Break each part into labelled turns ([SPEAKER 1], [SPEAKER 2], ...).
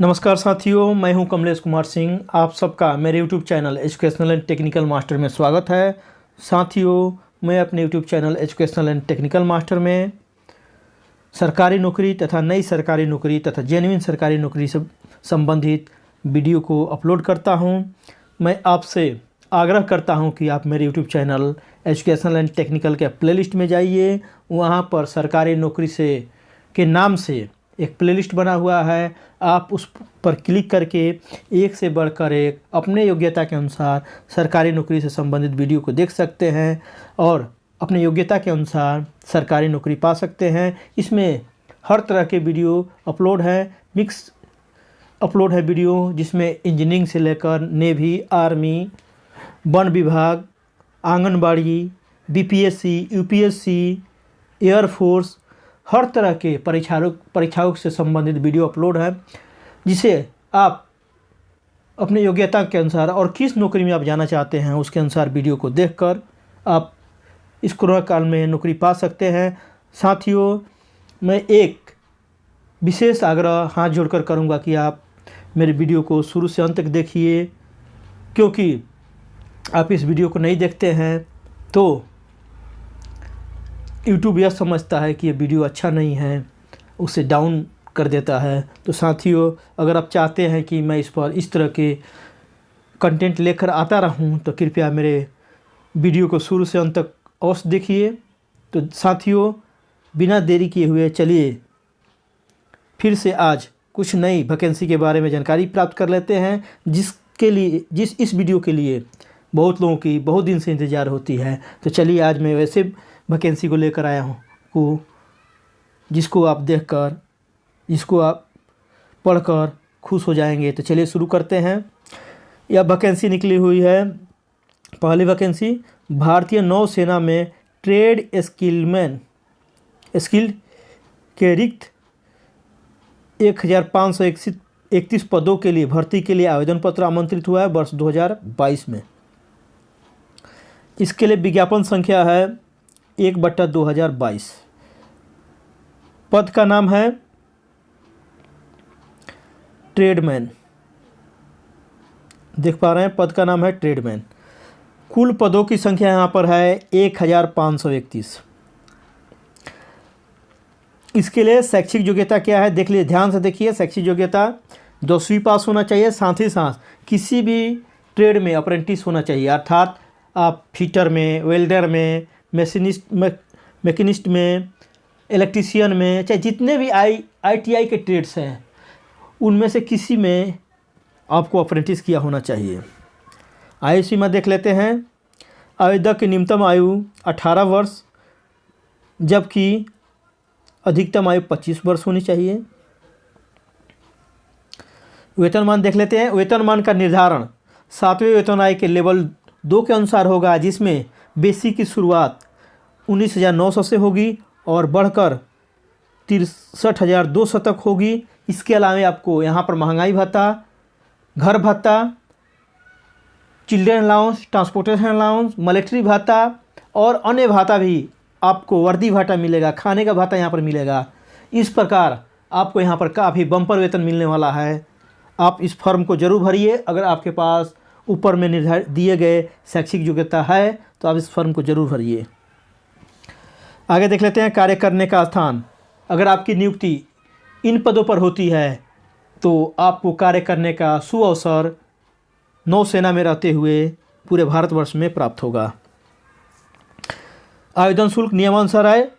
[SPEAKER 1] नमस्कार साथियों, मैं हूं कमलेश कुमार सिंह। आप सबका मेरे YouTube channel educational and technical master में स्वागत है। साथियों, मैं अपने YouTube channel educational and technical master में सरकारी नौकरी तथा नई सरकारी नौकरी तथा जेन्युइन सरकारी नौकरी से संबंधित वीडियो को अपलोड करता हूं। मैं आपसे आग्रह करता हूं कि आप मेरे YouTube channel educational and technical के प्लेलिस्ट में जाइए। वहां पर सरकारी नौकरी से के नाम से एक प्लेलिस्ट बना हुआ है। आप उस पर क्लिक करके एक से बढ़कर एक अपने योग्यता के अनुसार सरकारी नौकरी से संबंधित वीडियो को देख सकते हैं और अपने योग्यता के अनुसार सरकारी नौकरी पा सकते हैं। इसमें हर तरह के वीडियो अपलोड है, मिक्स अपलोड है वीडियो, जिसमें इंजीनियरिंग से लेकर नेवी, आर्मी, वन विभाग, आंगनबाड़ी, बीपीएससी, यूपीएससी, एयरफोर्स, हर तरह के परीक्षाओं से संबंधित वीडियो अपलोड है, जिसे आप अपने योग्यता के अनुसार और किस नौकरी में आप जाना चाहते हैं उसके अनुसार वीडियो को देखकर आप इस कोरोना काल में नौकरी पा सकते हैं। साथियों, मैं एक विशेष आग्रह हाथ जोड़कर करूंगा कि आप मेरे वीडियो को शुरू से अंत तक देखिए, क्योंकि आप इस वीडियो को नहीं देखते हैं तो यूट्यूब यह समझता है कि ये वीडियो अच्छा नहीं है, उसे डाउन कर देता है। तो साथियों, अगर आप चाहते हैं कि मैं इस पर इस तरह के कंटेंट लेकर आता रहूं तो कृपया मेरे वीडियो को शुरू से अंत तक अवश्य देखिए। तो साथियों, बिना देरी किए हुए चलिए फिर से आज कुछ नई वैकेंसी के बारे में जानकारी प्राप्त कर लेते हैं, इस वीडियो के लिए बहुत लोगों की बहुत दिन से इंतज़ार होती है। तो चलिए, आज मैं वैसे वैकेंसी को लेकर आया हूँ जिसको आप देखकर, जिसको आप पढ़कर खुश हो जाएंगे। तो चलिए शुरू करते हैं। यह वैकेंसी निकली हुई है। पहली वैकेंसी भारतीय नौसेना में ट्रेड स्किल के रिक्त 1531 पदों के लिए भर्ती के लिए आवेदन पत्र आमंत्रित हुआ है वर्ष 2022 में। इसके लिए विज्ञापन संख्या है 1/2022। पद का नाम है ट्रेडमैन। देख पा रहे हैं, पद का नाम है ट्रेडमैन। कुल पदों की संख्या यहाँ पर है 1531। इसके लिए शैक्षिक योग्यता क्या है, देख लीजिए, ध्यान से देखिए। शैक्षिक योग्यता 10वीं पास होना चाहिए, साथ ही साथ किसी भी ट्रेड में अप्रेंटिस होना चाहिए, अर्थात आप फिटर में, वेल्डर में, मैकेनिस्ट में, इलेक्ट्रीशियन में, चाहे जितने भी ITI के ट्रेड्स हैं उनमें से किसी में आपको अप्रेंटिस किया होना चाहिए। आयु सीमा देख लेते हैं। आवेदक की न्यूनतम आयु 18 वर्ष जबकि अधिकतम आयु 25 वर्ष होनी चाहिए। वेतनमान देख लेते हैं। वेतनमान का निर्धारण 7वें वेतन आयोग के लेवल 2 के अनुसार होगा, जिसमें बेसिक की शुरुआत 19,900 से होगी और बढ़कर 63,200 तक होगी। इसके अलावा आपको यहाँ पर महंगाई भत्ता, घर भत्ता, children allowance, transportation allowance, military भत्ता और अन्य भत्ता भी आपको, वर्दी भत्ता मिलेगा, खाने का भत्ता यहाँ पर मिलेगा। इस प्रकार आपको यहाँ पर काफ़ी बम्पर वेतन मिलने वाला है। आप इस फॉर्म को जरूर भरिए। अगर आपके पास ऊपर में निर्धारित दिए गए शैक्षिक योग्यता है तो आप इस फॉर्म को जरूर भरिए। आगे देख लेते हैं कार्य करने का स्थान। अगर आपकी नियुक्ति इन पदों पर होती है तो आपको कार्य करने का सुअवसर नौसेना में रहते हुए पूरे भारतवर्ष में प्राप्त होगा। आवेदन शुल्क नियमानुसार है,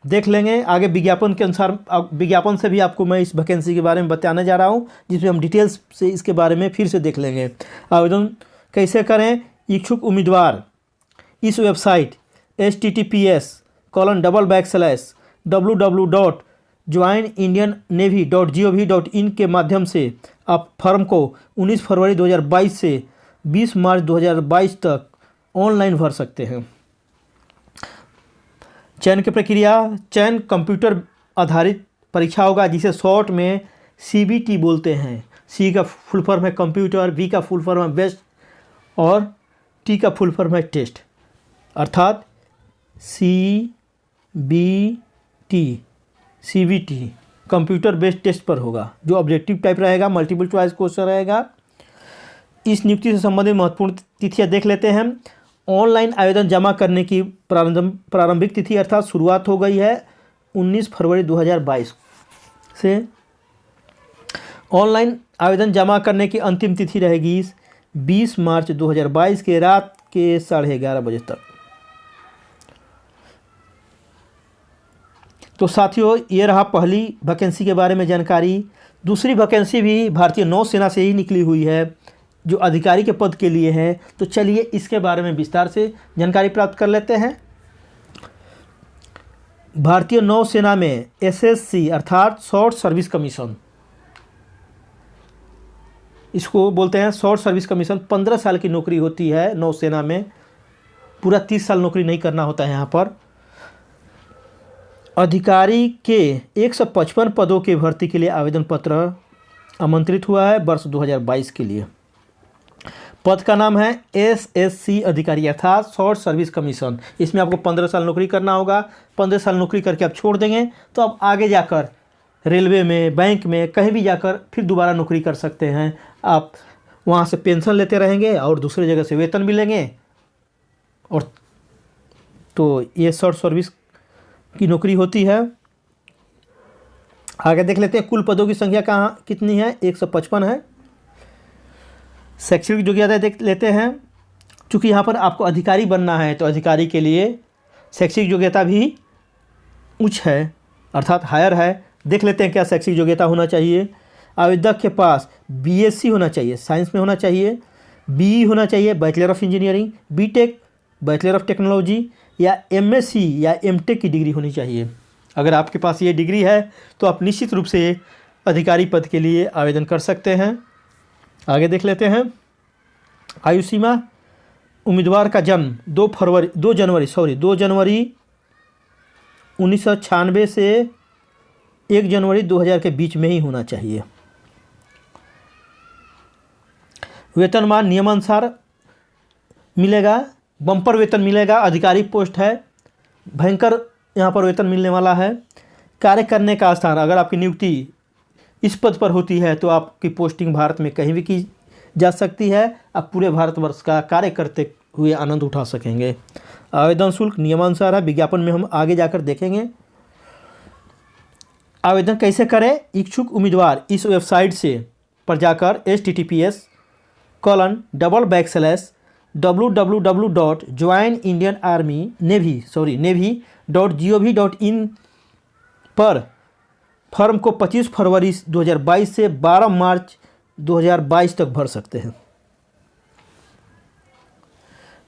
[SPEAKER 1] देख लेंगे आगे विज्ञापन के अनुसार। विज्ञापन से भी आपको मैं इस वैकेंसी के बारे में बताने जा रहा हूँ, जिसमें हम डिटेल्स से इसके बारे में फिर से देख लेंगे। आवेदन कैसे करें? इच्छुक उम्मीदवार इस वेबसाइट https://www.joinindiannavy.gov.in के माध्यम से आप फॉर्म को 19 फरवरी 2022 से 20 मार्च 2022 तक ऑनलाइन भर सकते हैं। चयन की प्रक्रिया, चयन कंप्यूटर आधारित परीक्षा होगा, जिसे शॉर्ट में CBT बोलते हैं। C का फुल फॉर्म है कंप्यूटर, B का फुल फॉर्म है बेस्ट और T का फुल फॉर्म है टेस्ट, अर्थात CBT कंप्यूटर बेस्ड टेस्ट पर होगा, जो ऑब्जेक्टिव टाइप रहेगा, मल्टीपल चॉइस क्वेश्चन रहेगा। इस नियुक्ति से संबंधित महत्वपूर्ण तिथियां देख लेते हैं। ऑनलाइन आवेदन जमा करने की प्रारंभिक तिथि अर्थात शुरुआत हो गई है 19 फरवरी 2022 से। ऑनलाइन आवेदन जमा करने की अंतिम तिथि रहेगी 20 मार्च 2022 के रात के 11:30 बजे तक। तो साथियों, ये रहा पहली वैकेंसी के बारे में जानकारी। दूसरी वैकेंसी भी भारतीय नौसेना से ही निकली हुई है, जो अधिकारी के पद के लिए है। तो चलिए इसके बारे में विस्तार से जानकारी प्राप्त कर लेते हैं। भारतीय नौसेना में एसएससी अर्थात शॉर्ट सर्विस कमीशन, इसको बोलते हैं शॉर्ट सर्विस कमीशन। 15 साल की नौकरी होती है नौसेना में, पूरा 30 साल नौकरी नहीं करना होता है यहाँ पर। अधिकारी के 155 पदों के भर्ती के लिए आवेदन पत्र आमंत्रित हुआ है वर्ष 2022 के लिए। पद का नाम है एसएससी अधिकारी अर्थात शॉर्ट सर्विस कमीशन। इसमें आपको 15 साल नौकरी करना होगा। 15 साल नौकरी करके आप छोड़ देंगे तो आप आगे जाकर रेलवे में, बैंक में, कहीं भी जाकर फिर दोबारा नौकरी कर सकते हैं। आप वहाँ से पेंशन लेते रहेंगे और दूसरी जगह से वेतन मिलेंगे। और तो ये शॉर्ट सर्विस की नौकरी होती है। आगे देख लेते हैं कुल पदों की संख्या कहाँ कितनी है, 155 है। शैक्षणिक योग्यता देख लेते हैं। चूँकि यहाँ पर आपको अधिकारी बनना है तो अधिकारी के लिए शैक्षणिक योग्यता भी उच्च है अर्थात हायर है। देख लेते हैं क्या शैक्षणिक योग्यता होना चाहिए। आवेदक के पास बीएससी होना चाहिए, साइंस में होना चाहिए, बीई होना चाहिए, bachelor of engineering, BTech, bachelor of technology या एमएससी या एमटेक की डिग्री होनी चाहिए। अगर आपके पास ये डिग्री है तो आप निश्चित रूप से अधिकारी पद के लिए आवेदन कर सकते हैं। आगे देख लेते हैं। आयु सीमा, उम्मीदवार का जन्म 2 जनवरी 1996 से 1 जनवरी 2000 के बीच में ही होना चाहिए। वेतनमान नियमानुसार मिलेगा, बम्पर वेतन मिलेगा। अधिकारी पोस्ट है, भयंकर यहाँ पर वेतन मिलने वाला है। कार्य करने का स्थान, अगर आपकी नियुक्ति इस पद पर होती है तो आपकी पोस्टिंग भारत में कहीं भी की जा सकती है। आप पूरे भारतवर्ष का कार्य करते हुए आनंद उठा सकेंगे। आवेदन शुल्क नियमानुसार है, विज्ञापन में हम आगे जाकर देखेंगे। आवेदन कैसे करें? इच्छुक उम्मीदवार इस वेबसाइट से पर जाकर https://www.joinindianarmy.navy.gov.in पर फॉर्म को 25 फरवरी 2022 से 12 मार्च 2022 तक भर सकते हैं।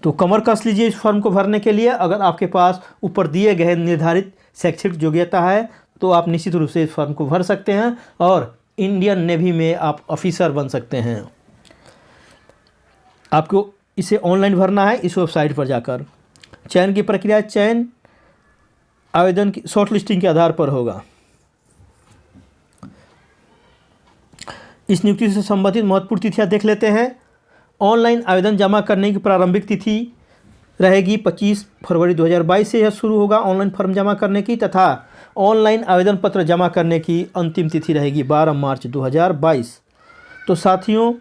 [SPEAKER 1] तो कमर कस लीजिए इस फॉर्म को भरने के लिए। अगर आपके पास ऊपर दिए गए निर्धारित शैक्षणिक योग्यता है तो आप निश्चित रूप से इस फॉर्म को भर सकते हैं और इंडियन नेवी में आप ऑफिसर बन सकते हैं। आपको इसे ऑनलाइन भरना है इस वेबसाइट पर जाकर। चयन की प्रक्रिया, चयन आवेदन की शॉर्ट लिस्टिंग के आधार पर होगा। इस नियुक्ति से संबंधित महत्वपूर्ण तिथियां देख लेते हैं। ऑनलाइन आवेदन जमा करने की प्रारंभिक तिथि रहेगी 25 फरवरी 2022 से यह शुरू होगा ऑनलाइन फॉर्म जमा करने की, तथा ऑनलाइन आवेदन पत्र जमा करने की अंतिम तिथि रहेगी 12 मार्च 2022। तो साथियों,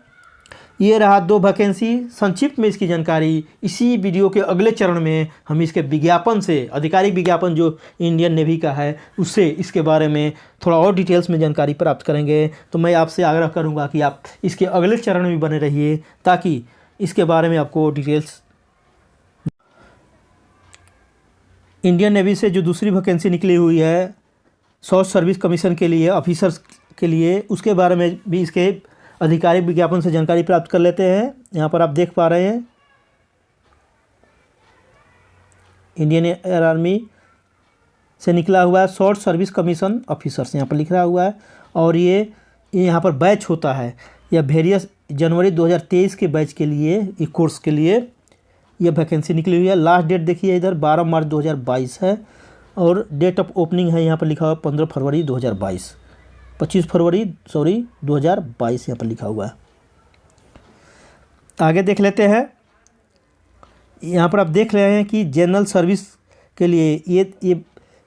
[SPEAKER 1] ये रहा 2 वैकेंसी। संक्षिप्त में इसकी जानकारी। इसी वीडियो के अगले चरण में हम इसके विज्ञापन से, आधिकारिक विज्ञापन जो इंडियन नेवी का है, उससे इसके बारे में थोड़ा और डिटेल्स में जानकारी प्राप्त करेंगे। तो मैं आपसे आग्रह करूंगा कि आप इसके अगले चरण में बने रहिए ताकि इसके बारे में आपको डिटेल्स। इंडियन नेवी से जो दूसरी वैकेंसी निकली हुई है शॉर्ट सर्विस कमीशन के लिए, ऑफिसर्स के लिए, उसके बारे में भी इसके आधिकारिक विज्ञापन से जानकारी प्राप्त कर लेते हैं। यहाँ पर आप देख पा रहे हैं इंडियन एयर आर्मी से निकला हुआ है शॉर्ट सर्विस कमीशन ऑफिसर्स, यहाँ पर लिखा हुआ है। और ये यहाँ पर बैच होता है, यह वेरियस जनवरी 2023 के बैच के लिए, इस कोर्स के लिए यह वैकेंसी निकली हुई है। लास्ट डेट देखिए इधर 12 मार्च 2022 है और डेट ऑफ ओपनिंग है यहाँ पर लिखा हुआ 15 फरवरी 2022, 25 फरवरी 2022 यहाँ पर लिखा हुआ है। आगे देख लेते हैं। यहाँ पर आप देख रहे हैं कि जनरल सर्विस के लिए ये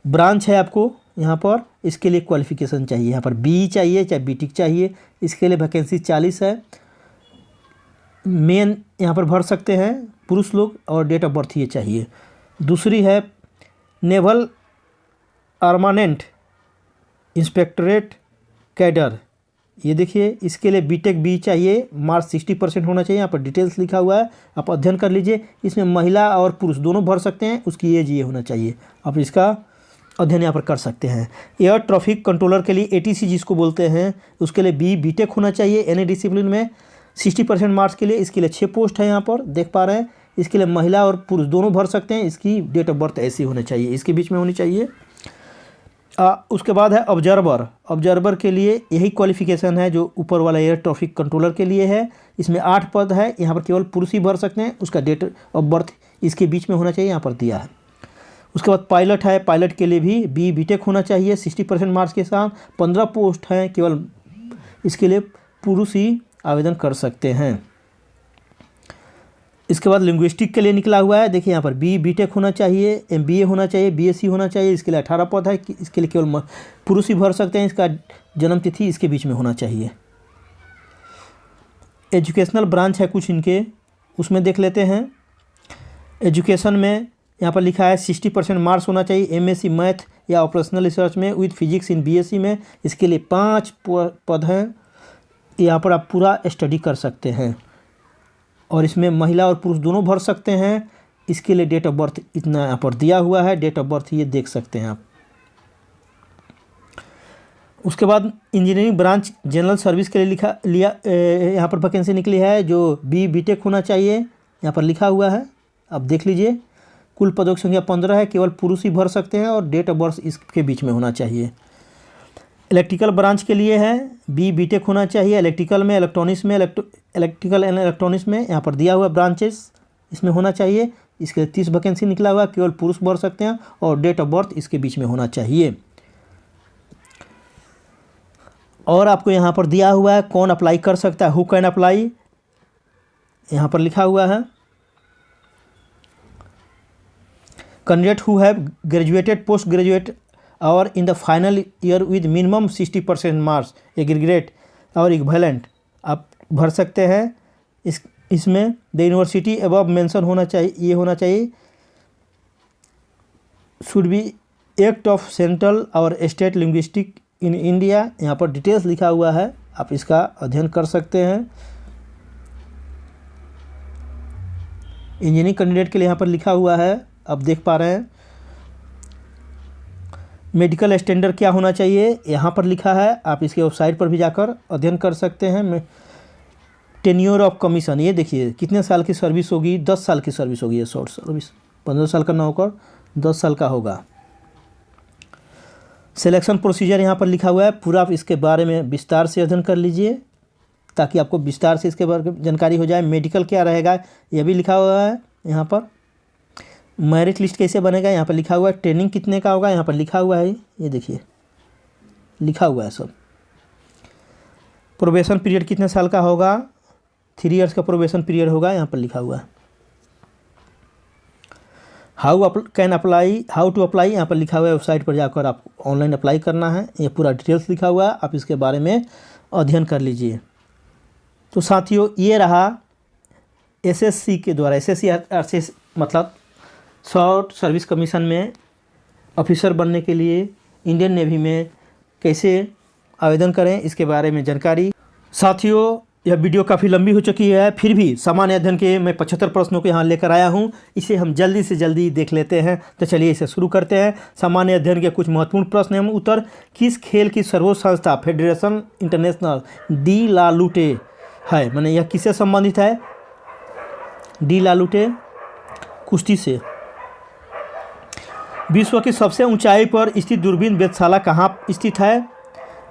[SPEAKER 1] ब्रांच है आपको यहाँ पर इसके लिए क्वालिफ़िकेशन चाहिए, यहाँ पर BE चाहिए चाहे BTech चाहिए। इसके लिए वैकेंसी 40 है। मेन यहाँ पर भर सकते हैं पुरुष लोग और डेट ऑफ बर्थ ये चाहिए। दूसरी है नेवल आर्मामेंट इंस्पेक्टरेट कैडर, ये देखिए इसके लिए BTech BE चाहिए, मार्क्स 60% होना चाहिए। यहाँ पर डिटेल्स लिखा हुआ है, आप अध्ययन कर लीजिए। इसमें महिला और पुरुष दोनों भर सकते हैं, उसकी एज ये होना चाहिए, आप इसका अध्ययन यहाँ पर कर सकते हैं। एयर ट्रैफिक कंट्रोलर के लिए ATC जिसको बोलते हैं, उसके लिए BTech होना चाहिए एनी डिसिप्लिन में, 60% मार्क्स के लिए। इसके लिए 6 पोस्ट है यहाँ पर देख पा रहे हैं। इसके लिए महिला और पुरुष दोनों भर सकते हैं। इसकी डेट ऑफ बर्थ ऐसी होनी चाहिए, इसके बीच में होनी चाहिए। उसके बाद है ऑब्जर्वर के लिए यही क्वालिफ़िकेशन है जो ऊपर वाला एयर ट्रैफिक कंट्रोलर के लिए है। इसमें 8 पद है, यहाँ पर केवल पुरुष ही भर सकते हैं। उसका डेट ऑफ बर्थ इसके बीच में होना चाहिए, यहाँ पर दिया है। उसके बाद पायलट है, पायलट के लिए भी BTech होना चाहिए 60% मार्क्स के साथ। 15 पोस्ट हैं, केवल इसके लिए पुरुष ही आवेदन कर सकते हैं। इसके बाद लिंग्विस्टिक के लिए निकला हुआ है, देखिए यहाँ पर BTech होना चाहिए, MBA होना चाहिए, BSc होना चाहिए। इसके लिए 18 पद है, इसके लिए केवल पुरुष ही भर सकते हैं। इसका जन्म तिथि इसके बीच में होना चाहिए। एजुकेशनल ब्रांच है कुछ इनके, उसमें देख लेते हैं। एजुकेशन में यहाँ पर लिखा है 60% मार्क्स होना चाहिए MSc मैथ या ऑपरेशनल रिसर्च में विद फिजिक्स इन BSc में। इसके लिए 5 पद हैं, यहाँ पर आप पूरा स्टडी कर सकते हैं और इसमें महिला और पुरुष दोनों भर सकते हैं। इसके लिए डेट ऑफ बर्थ इतना यहाँ पर दिया हुआ है, डेट ऑफ बर्थ ये देख सकते हैं आप। उसके बाद इंजीनियरिंग ब्रांच जनरल सर्विस के लिए यहाँ पर वैकेंसी निकली है जो BTech होना चाहिए, यहाँ पर लिखा हुआ है, आप देख लीजिए। कुल पदों की संख्या 15 है, केवल पुरुष ही भर सकते हैं और डेट ऑफ बर्थ इसके बीच में होना चाहिए। इलेक्ट्रिकल ब्रांच के लिए है BTech होना चाहिए, इलेक्ट्रिकल में, इलेक्ट्रॉनिक्स में, इलेक्ट्रिकल एंड इलेक्ट्रॉनिक्स में यहाँ पर दिया हुआ ब्रांचेस इसमें होना चाहिए। इसके 30 वैकेंसी निकला हुआ, केवल पुरुष भर सकते हैं और डेट ऑफ बर्थ इसके बीच में होना चाहिए। और आपको यहाँ पर दिया हुआ है कौन अप्लाई कर सकता है, हु कैन अप्लाई, यहाँ पर लिखा हुआ है। Candidate who have graduated, post graduate और in the final year with minimum 60% marks aggregate और इक्विवेलेंट आप भर सकते हैं। इसमें द यूनिवर्सिटी अबव मेंशन होना चाहिए, ये होना चाहिए should be act of central और स्टेट लिंग्विस्टिक इन इंडिया, यहाँ पर डिटेल्स लिखा हुआ है, आप इसका अध्ययन कर सकते हैं। इंजीनियरिंग कैंडिडेट के लिए यहाँ पर लिखा हुआ है, आप देख पा रहे हैं। मेडिकल स्टैंडर्ड क्या होना चाहिए यहाँ पर लिखा है, आप इसके वेबसाइट पर भी जाकर अध्ययन कर सकते हैं। टेन्योर ऑफ कमीशन, ये देखिए कितने साल की सर्विस होगी, 10 साल की सर्विस होगी, ये शॉर्ट सर्विस 15 साल का ना होकर 10 साल का होगा। सिलेक्शन प्रोसीजर यहाँ पर लिखा हुआ है, पूरा आप इसके बारे में विस्तार से अध्ययन कर लीजिए ताकि आपको विस्तार से इसके बारे में जानकारी हो जाए। मेडिकल क्या रहेगा यह भी लिखा हुआ है यहाँ पर। मेरिट लिस्ट कैसे बनेगा यहाँ पर लिखा हुआ है। ट्रेनिंग कितने का होगा यहाँ पर लिखा हुआ है, ये देखिए लिखा हुआ है सब। प्रोबेशन पीरियड कितने साल का होगा, 3 इयर्स का प्रोबेशन पीरियड होगा, यहाँ पर लिखा हुआ है। हाउ टू अप्लाई यहाँ पर लिखा हुआ है, वेबसाइट पर जाकर आप ऑनलाइन अप्लाई करना है, ये पूरा डिटेल्स लिखा हुआ है, आप इसके बारे में अध्ययन कर लीजिए। तो साथियों ये रहा SSC के द्वारा, SSC मतलब शॉर्ट सर्विस कमीशन में ऑफिसर बनने के लिए इंडियन नेवी में कैसे आवेदन करें इसके बारे में जानकारी। साथियों यह वीडियो काफ़ी लंबी हो चुकी है, फिर भी सामान्य अध्ययन के मैं 75 प्रश्नों को यहाँ लेकर आया हूँ, इसे हम जल्दी से जल्दी देख लेते हैं। तो चलिए इसे शुरू करते हैं। सामान्य अध्ययन के कुछ महत्वपूर्ण प्रश्न एवं उत्तर। किस खेल की सर्वोच्च संस्था फेडरेशन इंटरनेशनल डी ला लूटे है, माने यह किससे संबंधित है, डी ला लूटे कुश्ती से। विश्व की सबसे ऊंचाई पर स्थित दूरबीन वेधशाला कहाँ स्थित है,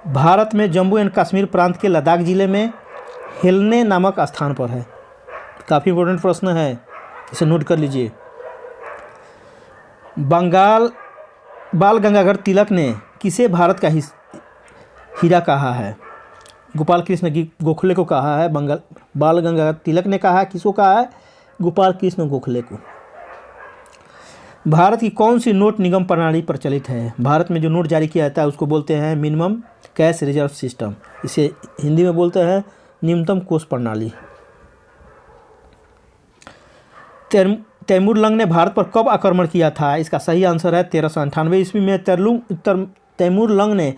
[SPEAKER 1] भारत में जम्मू एंड कश्मीर प्रांत के लद्दाख जिले में हेलने नामक स्थान पर है। काफ़ी इंपॉर्टेंट प्रश्न है, इसे नोट कर लीजिए। बाल गंगाधर तिलक ने किसे भारत का हीरा कहा है, गोपाल कृष्ण गोखले को कहा है। बाल गंगाधर तिलक ने कहा, किसको कहा है, गोपाल कृष्ण गोखले को। भारत की कौन सी नोट निगम प्रणाली प्रचलित है? भारत में जो नोट जारी किया जाता है उसको बोलते हैं मिनिमम कैश रिजर्व सिस्टम, इसे हिंदी में बोलते हैं न्यूनतम कोष प्रणाली। तैमूर लंग ने भारत पर कब आक्रमण किया था? इसका सही आंसर है 1398 ईस्वी में। तैमूर लंग ने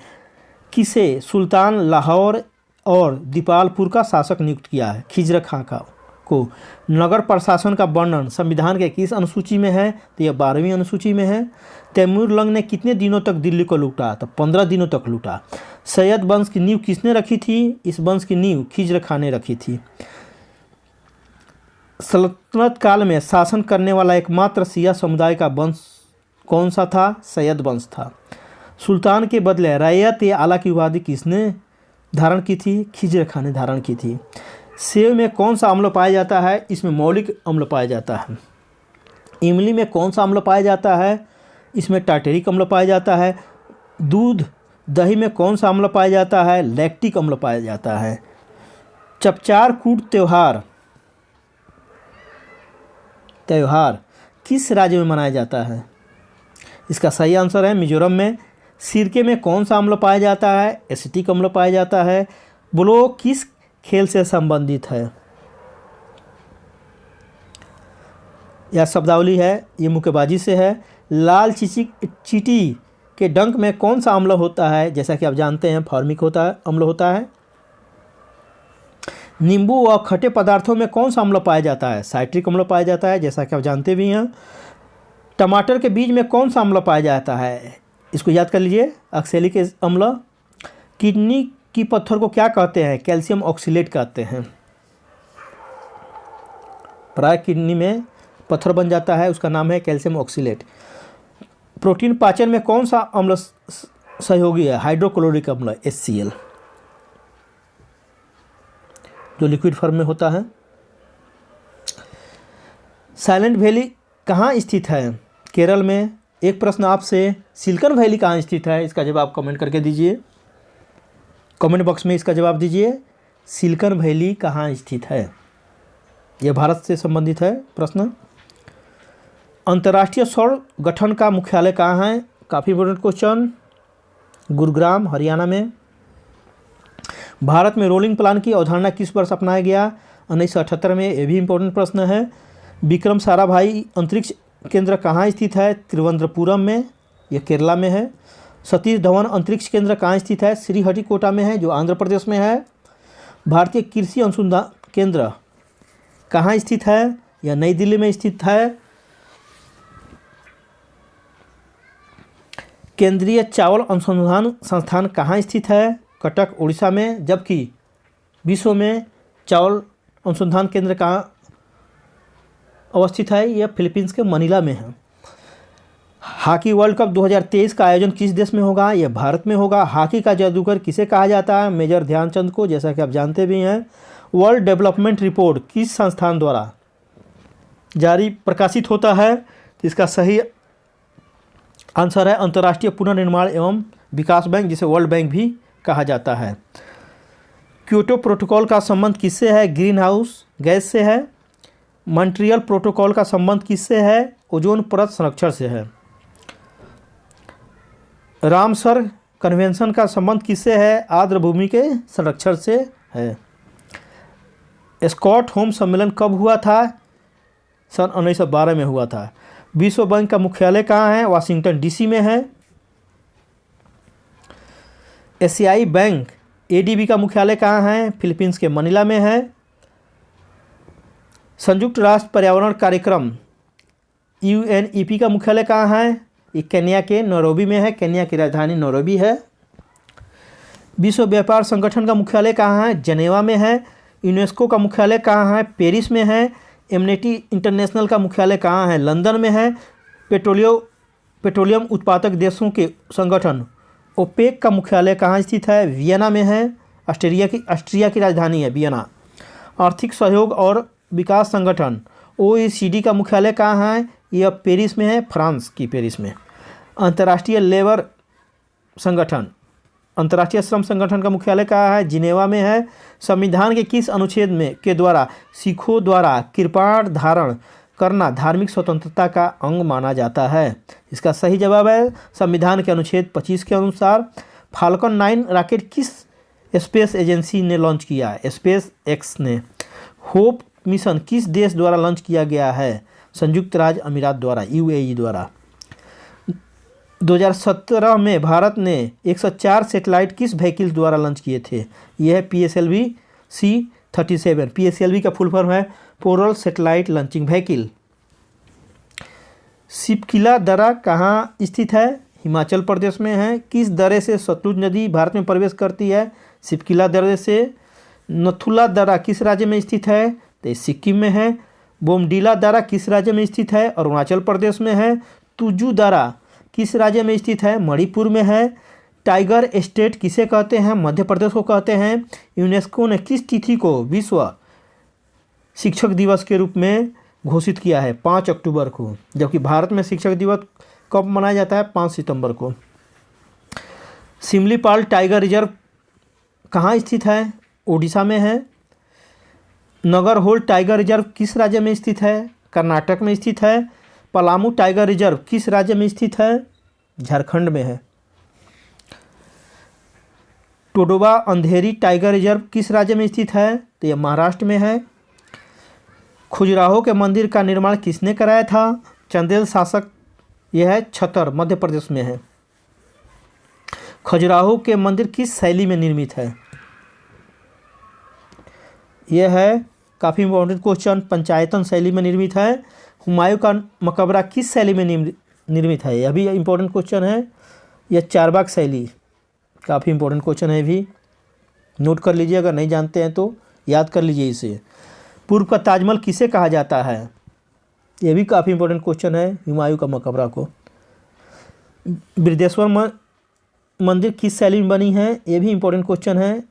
[SPEAKER 1] किसे सुल्तान लाहौर और दीपालपुर का शासक नियुक्त किया है? खिजर खां को। नगर प्रशासन का वर्णन संविधान के किस अनुसूची में है? तो यह 12वीं अनुसूची में है। तैमूर लंग ने कितने दिनों तक दिल्ली को लूटा? तो 15 दिनों तक लूटा। सैयद वंश की नींव किसने रखी थी? इस वंश की नींव खिजर खां ने रखी थी। सल्तनत काल में शासन करने वाला एकमात्र शिया समुदाय का वंश कौन सा था? सैयद वंश था। सुल्तान के बदले रैयत ए आला की उपाधि किसने धारण की थी? खिजर खां ने धारण की थी। सेब में कौन सा अम्ल पाया जाता है? इसमें मौलिक अम्ल पाया जाता है। इमली में कौन सा अम्ल पाया जाता है? इसमें टार्टेरिक अम्ल पाया जाता है। दूध दही में कौन सा अम्ल पाया जाता है? लैक्टिक अम्ल पाया जाता है। चपचार कूट त्यौहार किस राज्य में मनाया जाता है? इसका सही आंसर है मिजोरम में। सिरके में कौन सा अम्ल पाया जाता है? एसिटिक अम्ल पाया जाता है। बोलो किस खेल से संबंधित है? यह शब्दावली है, ये मुक्केबाजी से है। लाल चींटी के डंक में कौन सा अम्ल होता है? जैसा कि आप जानते हैं फॉर्मिक अम्ल होता है। नींबू व खट्टे पदार्थों में कौन सा अम्ल पाया जाता है? साइट्रिक अम्ल पाया जाता है, जैसा कि आप जानते भी हैं। टमाटर के बीज में कौन सा अम्ल पाया जाता है? इसको याद कर लीजिए, ऑक्सैलिक अम्ल। किडनी की पत्थर को क्या कहते हैं? कैल्शियम ऑक्सीलेट कहते हैं। प्राय किडनी में पत्थर बन जाता है, उसका नाम है कैल्शियम ऑक्सीलेट। प्रोटीन पाचन में कौन सा अम्ल सहयोगी है? हाइड्रोक्लोरिक अम्ल HCl, जो लिक्विड फॉर्म में होता है। साइलेंट वैली कहाँ स्थित है? केरल में। एक प्रश्न आपसे, सिलिकॉन वैली कहाँ स्थित है? इसका जवाब कमेंट करके दीजिए, कमेंट बॉक्स में इसका जवाब दीजिए। सिलिकॉन वैली कहाँ स्थित है? यह भारत से संबंधित है प्रश्न। अंतर्राष्ट्रीय सौर गठन का मुख्यालय कहाँ है? काफ़ी इंपॉर्टेंट क्वेश्चन। गुरुग्राम, हरियाणा में। भारत में रोलिंग प्लान की अवधारणा किस वर्ष अपनाया गया? 1978 में। यह भी इंपॉर्टेंट प्रश्न है। विक्रम साराभाई अंतरिक्ष केंद्र कहाँ स्थित है? तिरुवनंतपुरम में, यह केरला में है। सतीश धवन अंतरिक्ष केंद्र कहाँ स्थित है? श्रीहरिकोटा में है, जो आंध्र प्रदेश में है। भारतीय कृषि अनुसंधान केंद्र कहाँ स्थित है? यह नई दिल्ली में स्थित है। केंद्रीय चावल अनुसंधान संस्थान कहाँ स्थित है? कटक, उड़ीसा में। जबकि विश्व में चावल अनुसंधान केंद्र कहाँ अवस्थित है? यह फिलीपींस के मनीला में है। हॉकी वर्ल्ड कप 2023 का आयोजन किस देश में होगा? यह भारत में होगा। हॉकी का जादूगर किसे कहा जाता है? मेजर ध्यानचंद को, जैसा कि आप जानते भी हैं। वर्ल्ड डेवलपमेंट रिपोर्ट किस संस्थान द्वारा जारी प्रकाशित होता है? इसका सही आंसर है अंतर्राष्ट्रीय पुनर्निर्माण एवं विकास बैंक, जिसे वर्ल्ड बैंक भी कहा जाता है। क्योटो प्रोटोकॉल का संबंध किससे है? ग्रीन हाउस गैस से है। मॉन्ट्रियल प्रोटोकॉल का संबंध किससे है? ओजोन परत संरक्षण से है। रामसर कन्वेंशन का संबंध किससे है? आर्द्र भूमि के संरक्षण से है। स्टॉकहोम सम्मेलन कब हुआ था? सन 1912 में हुआ था। विश्व बैंक का मुख्यालय कहाँ है? वाशिंगटन DC में है। एशियाई बैंक ADB का मुख्यालय कहाँ है? फिलीपींस के मनीला में है। संयुक्त राष्ट्र पर्यावरण कार्यक्रम UNEP का मुख्यालय कहाँ है? ये केन्या के नैरोबी में है। केन्या की राजधानी नैरोबी है। विश्व व्यापार संगठन का मुख्यालय कहाँ है? जेनेवा में है। यूनेस्को का मुख्यालय कहाँ है? पेरिस में है। एमनेटी इंटरनेशनल का मुख्यालय कहाँ है? लंदन में है। पेट्रोलियम उत्पादक देशों के संगठन ओपेक का मुख्यालय कहाँ स्थित है? वियना में है। ऑस्ट्रिया की राजधानी है वियना। आर्थिक सहयोग और विकास संगठन OECD का मुख्यालय कहाँ है? यह पेरिस में है, फ्रांस की पेरिस में। अंतर्राष्ट्रीय लेबर संगठन, अंतर्राष्ट्रीय श्रम संगठन का मुख्यालय कहाँ है? जिनेवा में है। संविधान के किस अनुच्छेद में के द्वारा सिखों द्वारा कृपाण धारण करना धार्मिक स्वतंत्रता का अंग माना जाता है? इसका सही जवाब है संविधान के अनुच्छेद 25 के अनुसार। फाल्कन 9 रॉकेट किस स्पेस एजेंसी ने लॉन्च किया? स्पेस एक्स ने। होप मिशन किस देश द्वारा लॉन्च किया गया है? संयुक्त राज्य अमीरात द्वारा, यूएई द्वारा। 2017 में भारत ने 104 सैटेलाइट किस व्हीकल द्वारा लॉन्च किए थे? यह है PSLV C-37। PSLV का फुल फॉर्म है polar satellite launching vehicle. Shipki La दर्रा कहाँ स्थित है? हिमाचल प्रदेश में है। किस दर्रे से सतलुज नदी भारत में प्रवेश करती है? शिपकिला दर्रे से। नथुला दर्रा किस राज्य में स्थित है? तो सिक्किम में है। बोमडीला दर्रा किस राज्य में स्थित है? अरुणाचल प्रदेश में है। तुजू दर्रा किस राज्य में स्थित है? मणिपुर में है। टाइगर स्टेट किसे कहते हैं? मध्य प्रदेश को कहते हैं। यूनेस्को ने किस तिथि को विश्व शिक्षक दिवस के रूप में घोषित किया है? 5 अक्टूबर को, जबकि भारत में शिक्षक दिवस कब मनाया जाता है? 5 सितंबर को। सिमलीपाल टाइगर रिजर्व कहाँ स्थित है? ओडिशा में है। नगरहोल टाइगर रिजर्व किस राज्य में स्थित है? कर्नाटक में स्थित है। पलामू टाइगर रिजर्व किस राज्य में स्थित है? झारखंड में है। टोडोबा अंधेरी टाइगर रिजर्व किस राज्य में स्थित है? तो यह महाराष्ट्र में है। खजुराहो के मंदिर का निर्माण किसने कराया था? चंदेल शासक। यह है छतर, मध्य प्रदेश में है। खजुराहो के मंदिर किस शैली में निर्मित है? यह है काफ़ी इंपॉर्टेंट क्वेश्चन, पंचायतन शैली में निर्मित है। हुमायूं का मकबरा किस शैली में निर्मित है? यह भी इंपॉर्टेंट क्वेश्चन है। यह चारबाग शैली, काफ़ी इंपॉर्टेंट क्वेश्चन है, भी नोट कर लीजिए, अगर नहीं जानते हैं तो याद कर लीजिए इसे। पूर्व का ताजमहल किसे कहा जाता है? यह भी काफ़ी इंपॉर्टेंट क्वेश्चन है, हुमायूं का मकबरा को। बृहदेश्वर मंदिर किस शैली में बनी है? यह भी इंपॉर्टेंट क्वेश्चन है,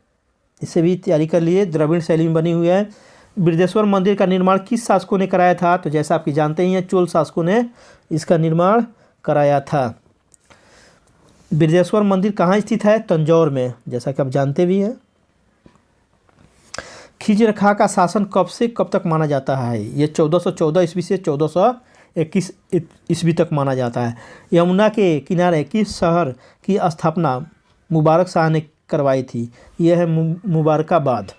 [SPEAKER 1] इसे भी तैयारी कर लिए। द्रविड़ शैली में बनी हुई है। बृहदेश्वर मंदिर का निर्माण किस शासकों ने कराया था? तो जैसा आपकी जानते ही हैं, चोल शासकों ने इसका निर्माण कराया था। बृहदेश्वर मंदिर कहाँ स्थित है? तंजौर में, जैसा कि आप जानते भी हैं। खिजरखा का शासन कब से कब तक माना जाता है? ये 1414 ईस्वी से 1421 ईस्वी तक माना जाता है। यमुना के किनारे किस शहर की स्थापना मुबारक शाह ने करवाई थी? यह है मुबारकाबाद।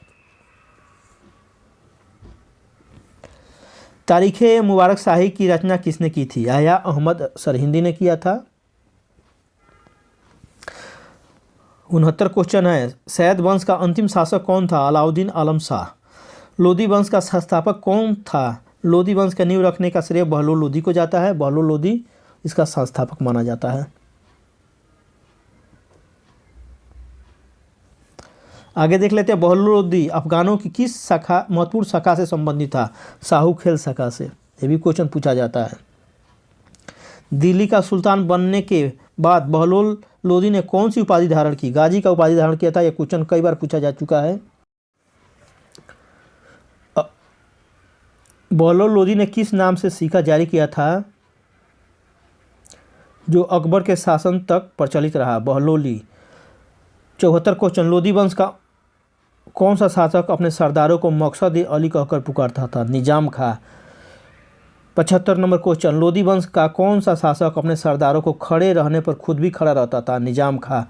[SPEAKER 1] तारीख़े मुबारक शाही की रचना किसने की थी? यहया अहमद सरहिंदी ने किया था। 69 क्वेश्चन है। सैयद वंश का अंतिम शासक कौन था? अलाउद्दीन आलम शाह। लोदी वंश का संस्थापक कौन था? लोदी वंश का नींव रखने का श्रेय बहलोल लोदी को जाता है। बहलोल लोदी इसका संस्थापक माना जाता है। आगे देख लेते हैं। बहलोल लोदी अफगानों की किस शाखा, महत्वपूर्ण शाखा से संबंधित था? साहूखेल शाखा से। ये भी क्वेश्चन पूछा जाता है। दिल्ली का सुल्तान बनने के बाद बहलोल लोदी ने कौन सी उपाधि धारण की? गाजी का उपाधि धारण किया था। यह क्वेश्चन कई बार पूछा जा चुका है। बहलोल लोदी ने किस नाम से सिक्का जारी किया था जो अकबर के शासन तक प्रचलित रहा? बहलोली। 74 क्वेश्चन। लोदी वंश का कौन सा शासक अपने सरदारों को मकसद-ए-अली कहकर पुकारता था? निजाम खां। 75 नंबर क्वेश्चन। लोदी वंश का कौन सा शासक अपने सरदारों को खड़े रहने पर खुद भी खड़ा रहता था? निजाम खां।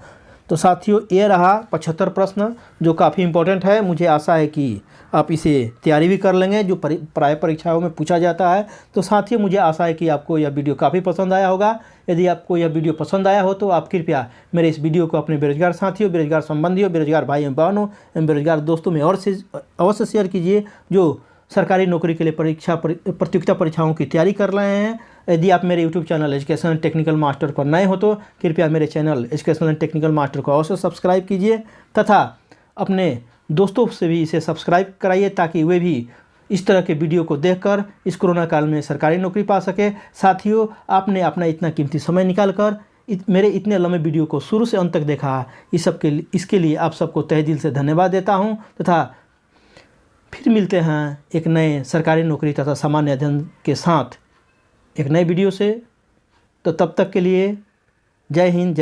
[SPEAKER 1] तो साथियों, ये रहा 75 प्रश्न, जो काफ़ी इंपॉर्टेंट है। मुझे आशा है कि आप इसे तैयारी भी कर लेंगे, जो प्राय परीक्षाओं में पूछा जाता है। तो साथियों, मुझे आशा है कि आपको यह वीडियो काफ़ी पसंद आया होगा। यदि आपको यह वीडियो पसंद आया हो तो आप कृपया मेरे इस वीडियो को अपने बेरोजगार साथियों, बेरोजगार संबंधियों, बेरोजगार भाई एवं बहनों एवं बेरोजगार दोस्तों में और से अवश्य शेयर कीजिए, जो सरकारी नौकरी के लिए प्रतियोगिता परीक्षाओं की तैयारी कर रहे हैं। यदि आप मेरे YouTube channel educational technical master पर नए हो तो कृपया मेरे चैनल एजुकेशनल टेक्निकल मास्टर को अवश्य सब्सक्राइब कीजिए तथा अपने दोस्तों से भी इसे सब्सक्राइब कराइए, ताकि वे भी इस तरह के वीडियो को देखकर इस कोरोना काल में सरकारी नौकरी पा सके। साथियों, आपने अपना इतना कीमती समय निकाल कर मेरे इतने लंबे वीडियो को शुरू से अंत तक देखा, इसके लिए आप सबको तहे दिल से धन्यवाद देता हूँ तथा फिर मिलते हैं एक नए सरकारी नौकरी तथा सामान्य अध्ययन के साथ एक नए वीडियो से। तो तब तक के लिए जय हिंद, जय